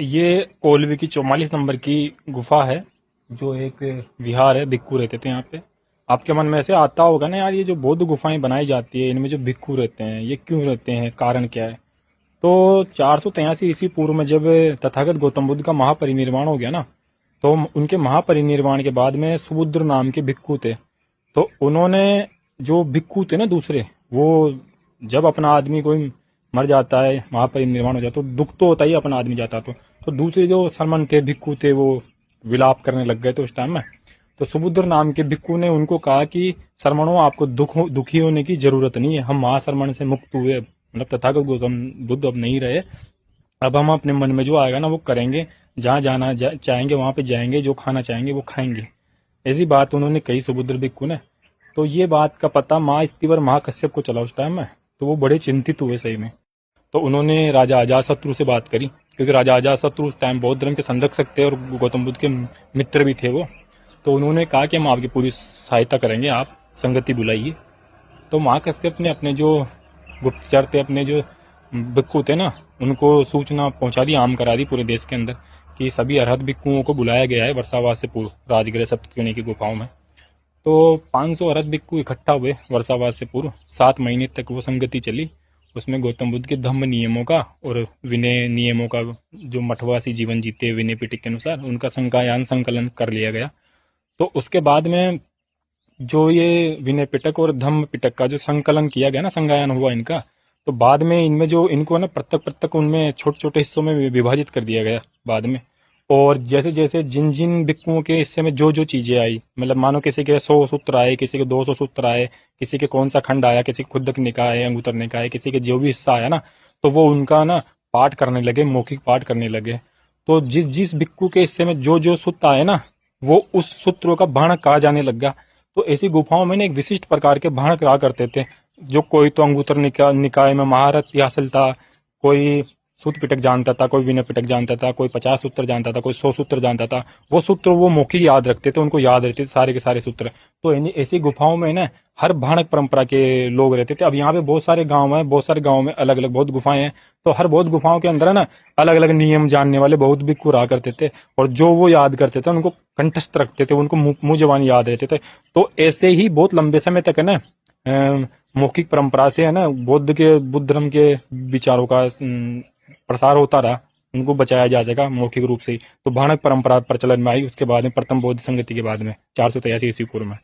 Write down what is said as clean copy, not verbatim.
ये कोलवी की 44 नंबर की गुफा है। जो एक विहार है, भिक्खू रहते थे यहाँ पे। आपके मन में ऐसे आता होगा ना यार, ये जो बौद्ध गुफाएं बनाई जाती है इनमें जो भिक्खू रहते हैं ये क्यों रहते हैं, कारण क्या है। तो 483 ईस्वी पूर्व में जब तथागत गौतम बुद्ध का महापरिनिर्वाण हो गया ना, तो उनके महापरिनिर्वाण के बाद में सुबुद्र नाम के भिक्खू थे। तो उन्होंने, जो भिक्खू थे ना दूसरे, वो जब अपना आदमी कोई मर जाता है, महापरिनिर्वाण हो जाता है, तो दुख तो होता ही, अपना आदमी जाता तो दूसरे जो सरमन थे, भिक्खू थे, वो विलाप करने लग गए थे उस टाइम में। तो सुबुद्र नाम के भिक्खू ने उनको कहा कि सरमणों, आपको दुखी होने की जरूरत नहीं है, हम महासरमण से मुक्त हुए, मतलब तथागत गौतम बुद्ध अब नहीं रहे। अब हम अपने मन में जो आएगा ना वो करेंगे, जहाँ जाना चाहेंगे वहां पे जाएंगे, जो खाना चाहेंगे वो खाएंगे। ऐसी बात उन्होंने कही सुबुद्र भिक्खू ने। तो ये बात का पता माँ स्तिवर महाकश्यप को चला उस टाइम में। तो वो बड़े चिंतित हुए सही में। तो उन्होंने राजा अजातशत्रु से बात करी, क्योंकि राजा अजातशत्रु उस टाइम बौद्ध धर्म के संरक्षक थे और गौतम बुद्ध के मित्र भी थे वो। तो उन्होंने कहा कि हम आपकी पूरी सहायता करेंगे, आप संगति बुलाइए। तो महाकश्यप ने अपने जो गुप्तचर थे, अपने जो भिक्खु थे ना, उनको सूचना पहुंचा दी, आम करा दी पूरे देश के अंदर, कि सभी अरहत भिक्खुओं को बुलाया गया है वर्षावास से पूर्व राजगृह सप्तऋषि की गुफाओं में। तो 500 अरहत भिक्खु इकट्ठा हुए वर्षावास से पूर्व। 7 महीने तक वो संगति चली। उसमें गौतम बुद्ध के धम्म नियमों का और विनय नियमों का, जो मठवासी जीवन जीते विनय पिटक के अनुसार, उनका संकायन संकलन कर लिया गया। तो उसके बाद में जो ये विनय पिटक और धम्म पिटक का जो संकलन किया गया ना, संगायन हुआ इनका, तो बाद में इनमें जो इनको ना पृथक पृथक उनमें छोटे छोटे हिस्सों में विभाजित कर दिया गया बाद में। और जैसे जैसे जिन जिन भिक्खुओं के हिस्से में जो जो चीजें आई, मतलब मानो किसी के 100 सूत्र आए, किसी के 200 सूत्र आए, किसी के कौन सा खंड आया, किसी के खुदक निकाय, अंगुतर निकाय, किसी के जो भी हिस्सा आया ना, तो वो उनका ना पाठ करने लगे, मौखिक पाठ करने लगे। तो जिस जिस भिक्खु के हिस्से में जो जो सूत्र आए ना, वो उस सूत्रों का बाण कहा जाने लगा। तो ऐसी गुफाओं में ना एक विशिष्ट प्रकार के बाण कहा करते थे। जो कोई तो अंगुतर निकाय में महारत हासिल था, कोई सूत पिटक जानता था, कोई विनय पिटक जानता था, कोई 50 सूत्र जानता था, कोई 100 सूत्र जानता था। वो सूत्र वो मौखिक याद रखते थे, उनको याद रहते थे सारे के सारे सूत्र। तो ऐसी गुफाओं में ना हर भाणक परंपरा के लोग रहते थे। अब यहाँ पे बहुत सारे गांव हैं, बहुत सारे गांव में अलग अलग बहुत गुफाएं हैं। तो हर बहुत गुफाओं के अंदर है ना अलग अलग नियम जानने वाले बहुत भिक्खु रहा करते थे। और जो वो याद करते थे उनको कंठस्थ रखते थे, उनको मुंह जबानी याद रहते थे। तो ऐसे ही बहुत लंबे समय तक है ना मौखिक परंपरा से है ना बुद्ध धर्म के विचारों का प्रसार होता रहा, उनको बचाया जा सका मौखिक रूप से ही। तो भाणक परंपरा प्रचलन में आई उसके बाद में, प्रथम बौद्ध संगति के बाद में 483 ईस्वी पूर्व में।